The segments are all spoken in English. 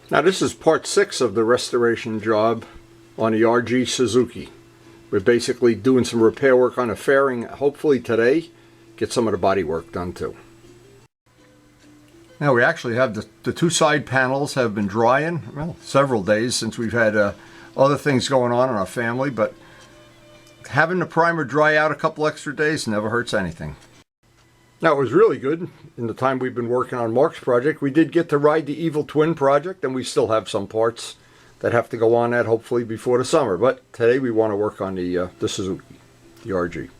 Now this is part 6 of the restoration job on the RG Suzuki. We're basically doing some repair work on the fairing. Hopefully today, get some of the body work done too. Now we actually have the two side panels have been drying, well, several days since we've had other things going on in our family, but having the primer dry out a couple extra days never hurts anything. Now it was really good in the time we've been working on Mark's project. We did get to ride the Evil Twin project, and we still have some parts that have to go on that hopefully before the summer. But today we want to work on the Suzuki, the RG.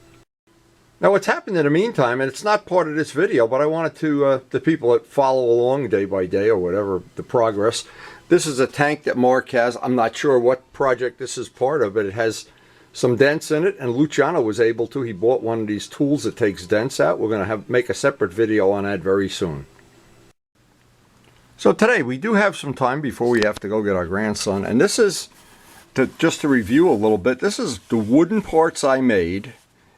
Now what's happened in the meantime, and it's not part of this video, but I wanted to, the people that follow along day by day or whatever, the progress. This is a tank that Mark has. I'm not sure what project this is part of, but it has some dents in it, and Luciano was able to. He bought one of these tools that takes dents out. We're going to make a separate video on that very soon. So today we do have some time before we have to go get our grandson, and this is, just to review a little bit, this is the wooden parts I made,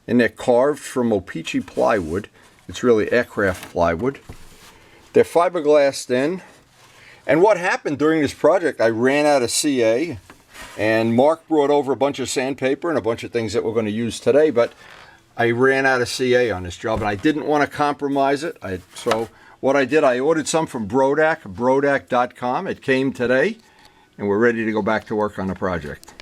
and they're carved from O-Pee-Chee plywood. It's really aircraft plywood. They're fiberglassed in, and what happened during this project, I ran out of CA, and Mark brought over a bunch of sandpaper and a bunch of things that we're going to use today, but I ran out of CA on this job, and I didn't want to compromise it. So what I did, I ordered some from Brodak.com. It came today, and we're ready to go back to work on the project.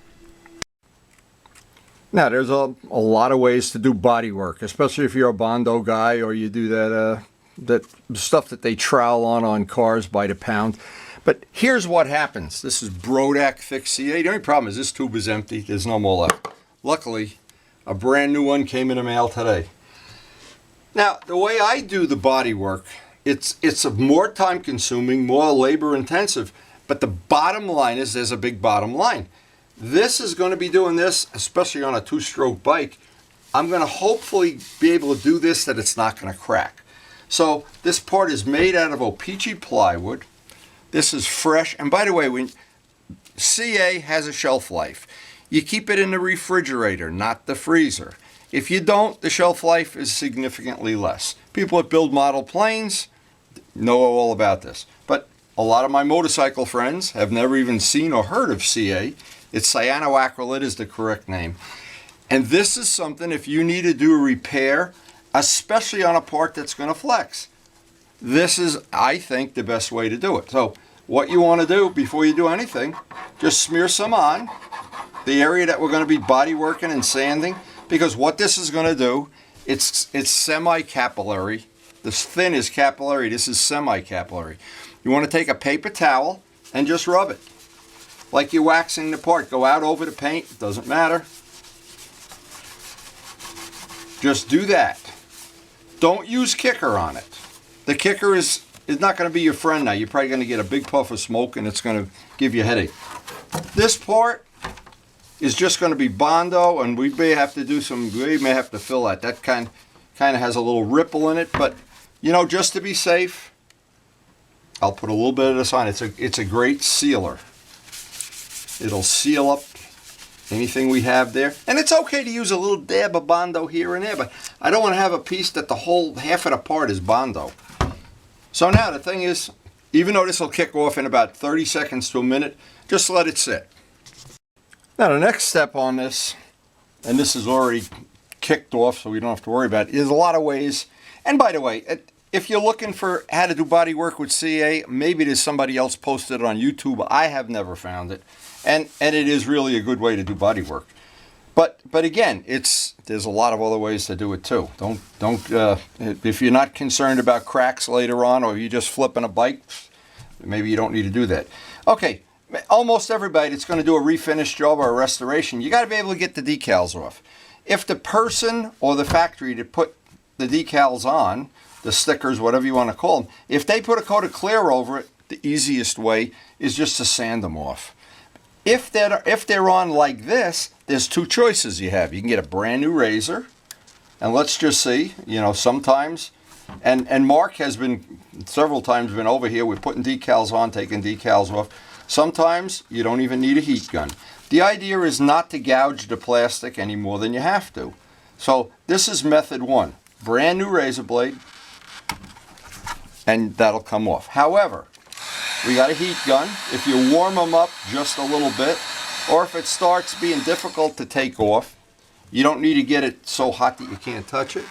Now, there's a lot of ways to do body work, especially if you're a Bondo guy or you do that stuff that they trowel on cars by the pound. But here's what happens. This is Brodak Thick CA. The only problem is this tube is empty. There's no more left. Luckily, a brand new one came in the mail today. Now, the way I do the body work, it's more time consuming, more labor intensive, but the bottom line is there's a big bottom line. This is going to be doing this, especially on a two-stroke bike. I'm going to hopefully be able to do this that it's not going to crack. So this part is made out of O-Pee-Chee plywood. This is fresh, and by the way, when CA has a shelf life, you keep it in the refrigerator, not the freezer. If you don't, the shelf life is significantly less. People that build model planes know all about this, but a lot of my motorcycle friends have never even seen or heard of CA. It's cyanoacrylate is the correct name, and this is something if you need to do a repair, especially on a part that's going to flex. This is, I think, the best way to do it. So what you want to do before you do anything, just smear some on the area that we're going to be body working and sanding, because what this is going to do, it's semi-capillary. This thin is capillary, this is semi-capillary. You want to take a paper towel and just rub it like you're waxing the part. Go out over the paint, it doesn't matter. Just do that. Don't use kicker on it. The kicker is not going to be your friend now. You're probably going to get a big puff of smoke and it's going to give you a headache. This part is just going to be Bondo, and we may have to do we may have to fill that. That kind of has a little ripple in it, but you know, just to be safe, I'll put a little bit of this on. It's a great sealer. It'll seal up anything we have there. And it's okay to use a little dab of Bondo here and there, but I don't want to have a piece that the whole half of the part is Bondo. So now the thing is, even though this will kick off in about 30 seconds to a minute, just let it sit. Now the next step on this, and this is already kicked off so we don't have to worry about it, is a lot of ways. And by the way, if you're looking for how to do body work with CA, maybe there's somebody else posted it on YouTube. I have never found it. And it is really a good way to do body work. But again, there's a lot of other ways to do it too. If you're not concerned about cracks later on, or you're just flipping a bike, maybe you don't need to do that. Okay, almost everybody that's going to do a refinish job or a restoration, you got to be able to get the decals off. If the person or the factory that put the decals on, the stickers, whatever you want to call them, if they put a coat of clear over it, the easiest way is just to sand them off. If they're on like this, there's two choices you have. You can get a brand new razor, and let's just see, you know, sometimes, and Mark has been several times been over here, we're putting decals on, taking decals off. Sometimes you don't even need a heat gun. The idea is not to gouge the plastic any more than you have to. So this is method one. Brand new razor blade, and that'll come off. However, We got a heat gun. If you warm them up just a little bit, or if it starts being difficult to take off, you don't need to get it so hot that you can't touch it.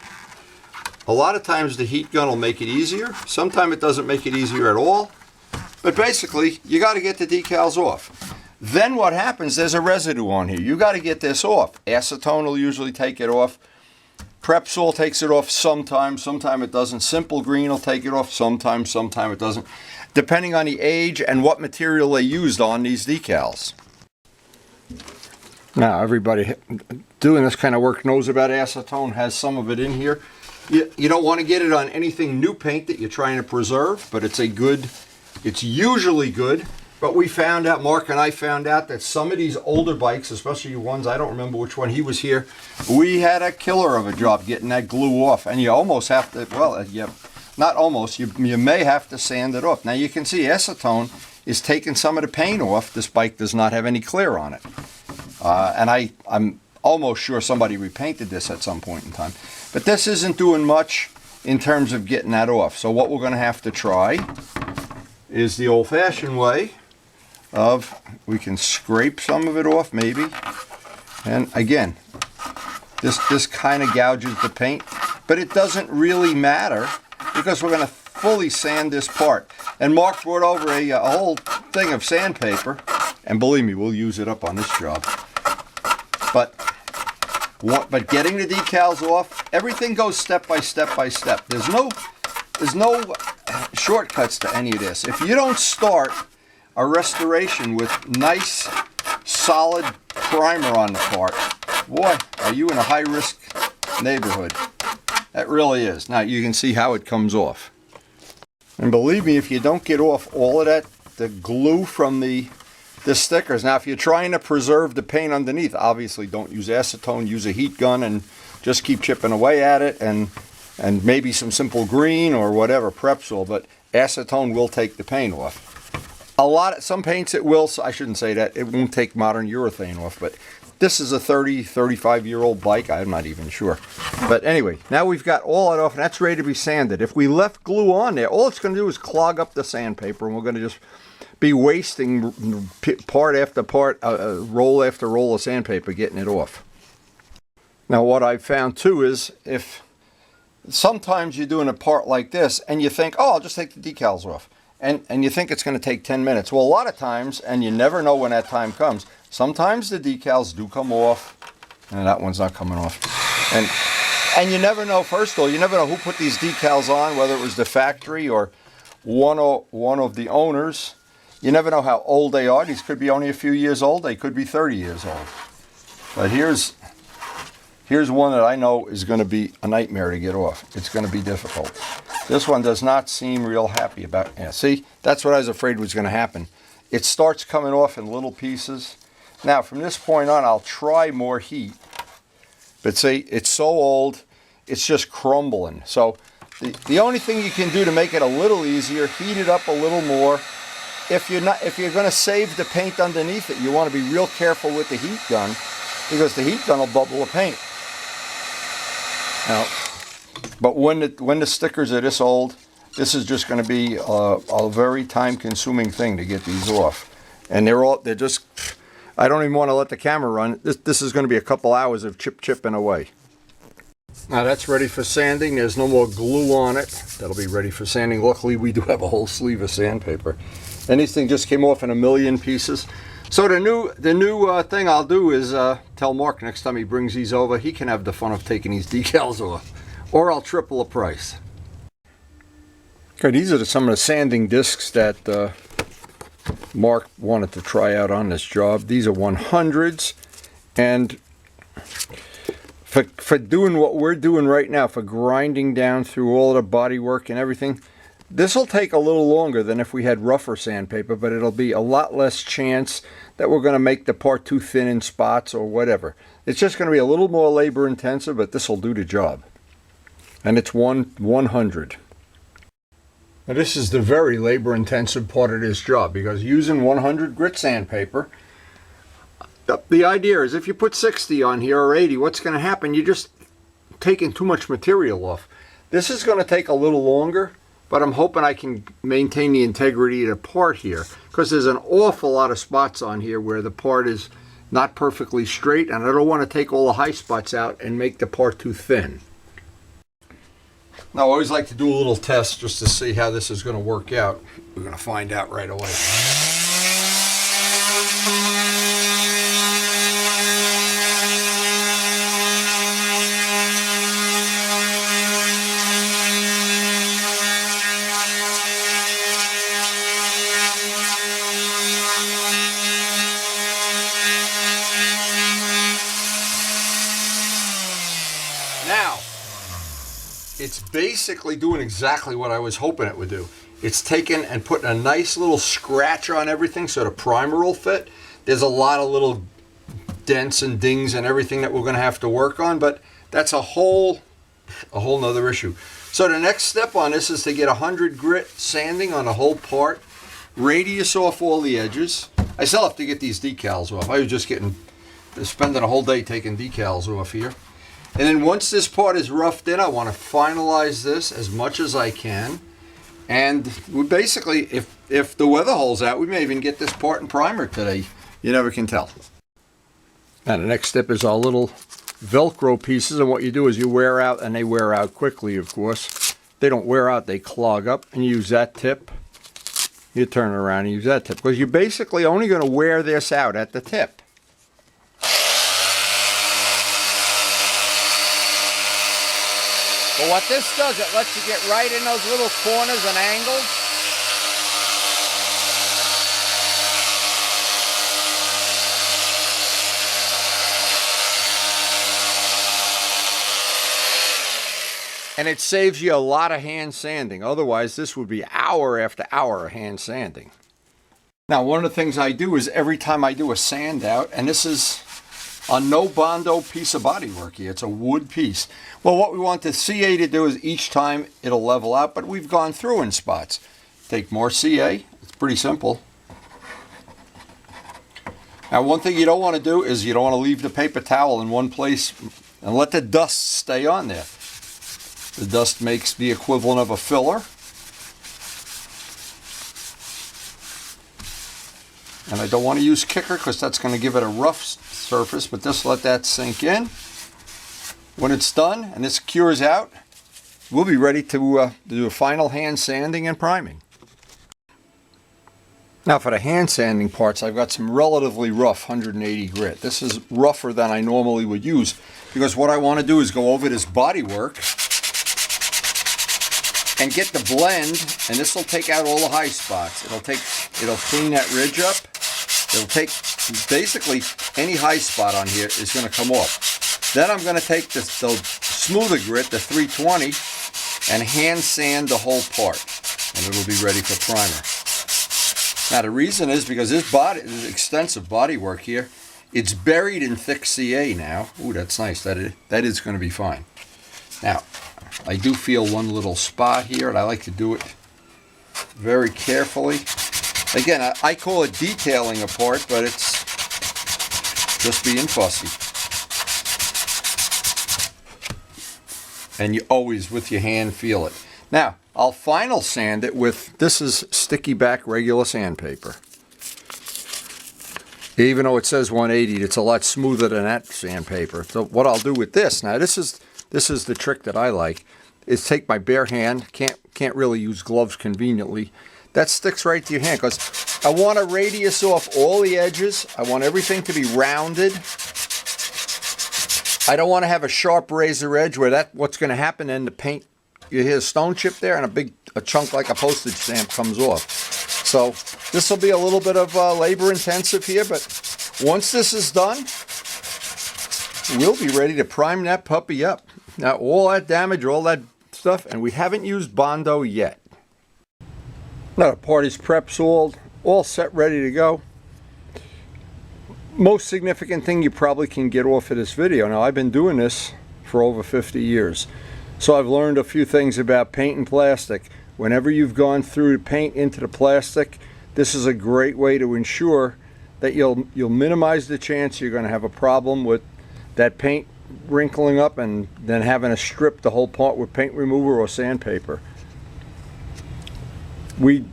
A lot of times the heat gun will make it easier. Sometimes it doesn't make it easier at all. But basically, you got to get the decals off. Then what happens, there's a residue on here. You got to get this off. Acetone will usually take it off. Prepsol takes it off sometimes. Sometimes it doesn't. Simple Green will take it off sometimes. Sometimes it doesn't. Depending on the age and what material they used on these decals. Now, everybody doing this kind of work knows about acetone, has some of it in here. You don't want to get it on anything new paint that you're trying to preserve, but it's usually good. But we found out, Mark and I found out, that some of these older bikes, especially ones, I don't remember which one he was here, we had a killer of a job getting that glue off. And you almost have to, well, not almost, you may have to sand it off. Now you can see acetone is taking some of the paint off. This bike does not have any clear on it. And I'm almost sure somebody repainted this at some point in time. But this isn't doing much in terms of getting that off. So what we're going to have to try is the old-fashioned way of, we can scrape some of it off maybe. And again, this kind of gouges the paint, but it doesn't really matter because we're going to fully sand this part. And Mark brought over a whole thing of sandpaper, and believe me, we'll use it up on this job. But getting the decals off, everything goes step by step by step. There's no shortcuts to any of this. If you don't start a restoration with nice, solid primer on the part, boy, are you in a high-risk neighborhood. That really is. Now, you can see how it comes off. And believe me, if you don't get off all of that, the glue from the stickers. Now, if you're trying to preserve the paint underneath, obviously don't use acetone, use a heat gun and just keep chipping away at it, and maybe some Simple Green or whatever, Prepsol, but acetone will take the paint off. Some paints it will, so I shouldn't say that, it won't take modern urethane off, but this is a 35-year-old bike, I'm not even sure. But anyway, now we've got all that off, and that's ready to be sanded. If we left glue on there, all it's going to do is clog up the sandpaper, and we're going to just be wasting part after part, roll after roll of sandpaper getting it off. Now what I've found too is, if sometimes you're doing a part like this and you think, oh, I'll just take the decals off, and you think it's going to take 10 minutes. Well, a lot of times, and you never know when that time comes, sometimes the decals do come off, and that one's not coming off. And you never know, first of all, you never know who put these decals on, whether it was the factory or one of the owners. You never know how old they are. These could be only a few years old. They could be 30 years old. But here's one that I know is going to be a nightmare to get off. It's going to be difficult. This one does not seem real happy about it. Yeah, see, that's what I was afraid was going to happen. It starts coming off in little pieces. Now, from this point on, I'll try more heat. But see, it's so old, it's just crumbling. So the only thing you can do to make it a little easier, heat it up a little more. If you're going to save the paint underneath it, you want to be real careful with the heat gun, because the heat gun will bubble the paint. Now, but when the stickers are this old, this is just going to be a very time-consuming thing to get these off. And they're just, I don't even want to let the camera run. This is going to be a couple hours of chipping away. Now that's ready for sanding. There's no more glue on it. That'll be ready for sanding. Luckily, we do have a whole sleeve of sandpaper. And this thing just came off in a million pieces. So the new thing I'll do is tell Mark next time he brings these over, he can have the fun of taking these decals off. Or I'll triple the price. Okay, these are some of the sanding discs that Mark wanted to try out on this job. These are 100s. And for doing what we're doing right now, for grinding down through all the bodywork and everything, this will take a little longer than if we had rougher sandpaper, but it'll be a lot less chance that we're going to make the part too thin in spots or whatever. It's just going to be a little more labor intensive, but this will do the job. And it's 100. Now this is the very labor intensive part of this job, because using 100 grit sandpaper, the idea is if you put 60 on here or 80, what's going to happen? You're just taking too much material off. This is going to take a little longer, but I'm hoping I can maintain the integrity of the part here, because there's an awful lot of spots on here where the part is not perfectly straight, and I don't want to take all the high spots out and make the part too thin. Now, I always like to do a little test just to see how this is going to work out. We're going to find out right away. Now, it's basically doing exactly what I was hoping it would do. It's taking and putting a nice little scratch on everything so the primer will fit. There's a lot of little dents and dings and everything that we're going to have to work on, but that's a whole nother issue. So the next step on this is to get 100 grit sanding on the whole part, radius off all the edges. I still have to get these decals off. I was just spending a whole day taking decals off here. And then once this part is roughed in, I want to finalize this as much as I can. And we basically, if the weather holds out, we may even get this part in primer today. You never can tell. Now the next step is our little Velcro pieces, and what you do is you wear out, and they wear out quickly, of course. They don't wear out, they clog up, and you use that tip. You turn it around and use that tip, because you're basically only going to wear this out at the tip. But what this does, it lets you get right in those little corners and angles. And it saves you a lot of hand sanding. Otherwise, this would be hour after hour of hand sanding. Now, one of the things I do is every time I do a sand out, and this is a no Bondo piece of bodywork here. It's a wood piece. Well, what we want the CA to do is each time it'll level out, but we've gone through in spots. Take more CA. It's pretty simple. Now, one thing you don't want to do is you don't want to leave the paper towel in one place and let the dust stay on there. The dust makes the equivalent of a filler. And I don't want to use kicker because that's going to give it a rough surface, but just let that sink in. When it's done and this cures out, we'll be ready to do a final hand sanding and priming. Now for the hand sanding parts, I've got some relatively rough 180 grit. This is rougher than I normally would use because what I want to do is go over this bodywork and get the blend, and this will take out all the high spots. It'll clean that ridge up. It'll take basically any high spot on here is going to come off. Then I'm going to take the smoother grit, the 320, and hand sand the whole part, and it'll be ready for primer. Now the reason is because this extensive body work here, it's buried in thick CA now. Ooh, that's nice. That is going to be fine. Now, I do feel one little spot here, and I like to do it very carefully. Again, I call it detailing a part, but it's just being fussy. And you always, with your hand, feel it. Now, I'll final sand it with, this is sticky back regular sandpaper. Even though it says 180, it's a lot smoother than that sandpaper. So what I'll do with this, now this is the trick that I like, is take my bare hand, can't really use gloves conveniently. That sticks right to your hand because I want to radius off all the edges. I want everything to be rounded. I don't want to have a sharp razor edge where what's going to happen in the paint, you hear a stone chip there and a chunk like a postage stamp comes off. So this will be a little bit of labor intensive here, but once this is done, we'll be ready to prime that puppy up. Now all that damage, all that stuff, and we haven't used Bondo yet. Now the part is prepped, all set, ready to go. Most significant thing you probably can get off of this video. Now I've been doing this for over 50 years. So I've learned a few things about paint and plastic. Whenever you've gone through paint into the plastic, this is a great way to ensure that you'll minimize the chance you're going to have a problem with that paint wrinkling up and then having to strip the whole part with paint remover or sandpaper. We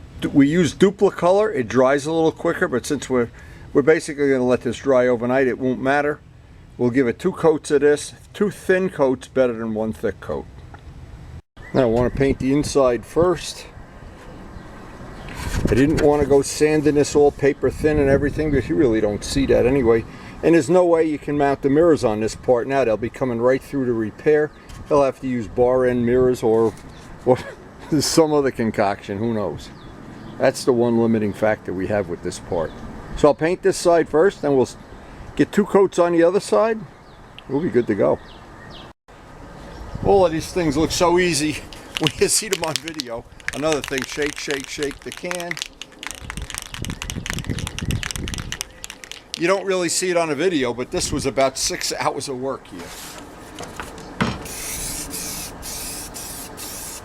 use Duplicolor. It dries a little quicker, but since we're basically going to let this dry overnight, it won't matter. We'll give it 2 coats of this. 2 thin coats better than 1 thick coat. Now I want to paint the inside first. I didn't want to go sanding this all paper thin and everything, because you really don't see that anyway. And there's no way you can mount the mirrors on this part now. They'll be coming right through to repair. They'll have to use bar end mirrors or some other concoction, who knows. That's the one limiting factor we have with this part. So I'll paint this side first, then we'll get 2 coats on the other side. We'll be good to go. All of these things look so easy when you see them on video. Another thing, shake, shake, shake the can. You don't really see it on a video, but this was about 6 hours of work here.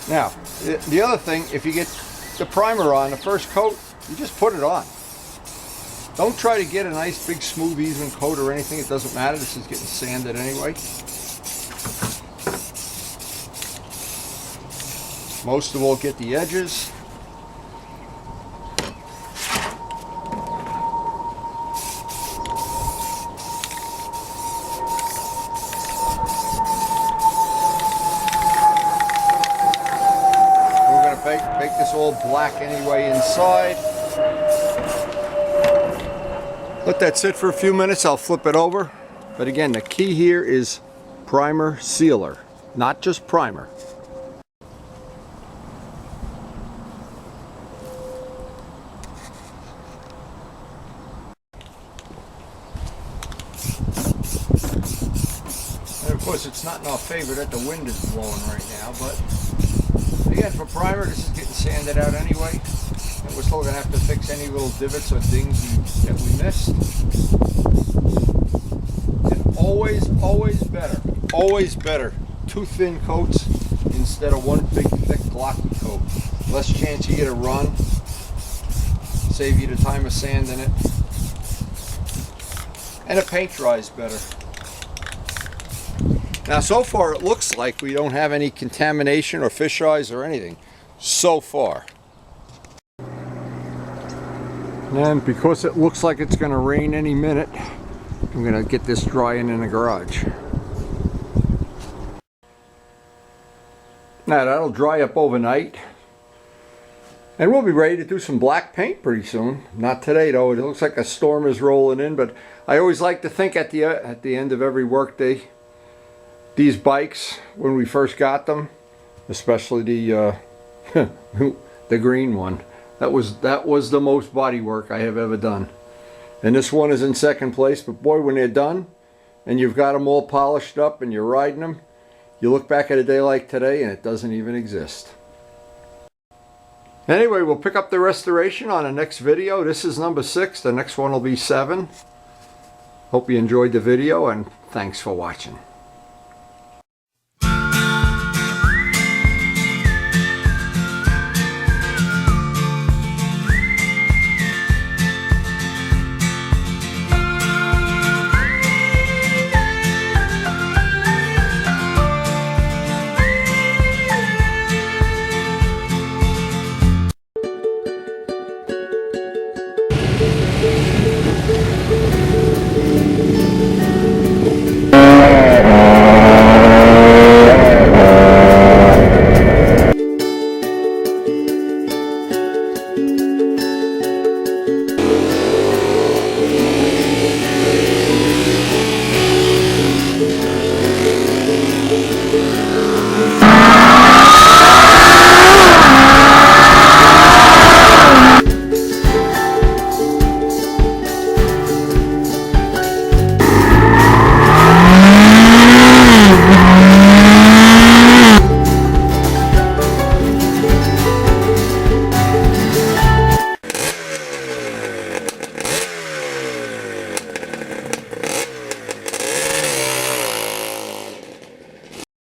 Now, the other thing, if you get the primer on, the first coat, you just put it on. Don't try to get a nice big smooth even coat or anything. It doesn't matter. This is getting sanded anyway. Most of all, get the edges. We're going to make this all black anyway inside. Let that sit for a few minutes. I'll flip it over. But again, the key here is primer sealer, not just primer. And of course, it's not in our favor that the wind is blowing right now, but again, for primer, this is getting sanded out anyway. And we're still going to have to fix any little divots or dings that we missed. And always better 2 thin coats instead of 1 big thick glocky coat. Less chance you get a run. Save you the time of sanding it. And the paint dries better. Now so far it looks like we don't have any contamination or fish eyes or anything. So far. And because it looks like it's going to rain any minute, I'm going to get this drying in the garage. Now that'll dry up overnight. And we'll be ready to do some black paint pretty soon. Not today though. It looks like a storm is rolling in, but I always like to think at the end of every workday, these bikes, when we first got them, especially the the green one, that was the most body work I have ever done. And this one is in second place, but boy, when they're done and you've got them all polished up and you're riding them, you look back at a day like today and it doesn't even exist. Anyway, we'll pick up the restoration on the next video. This is number 6. The next one will be 7. Hope you enjoyed the video, and thanks for watching.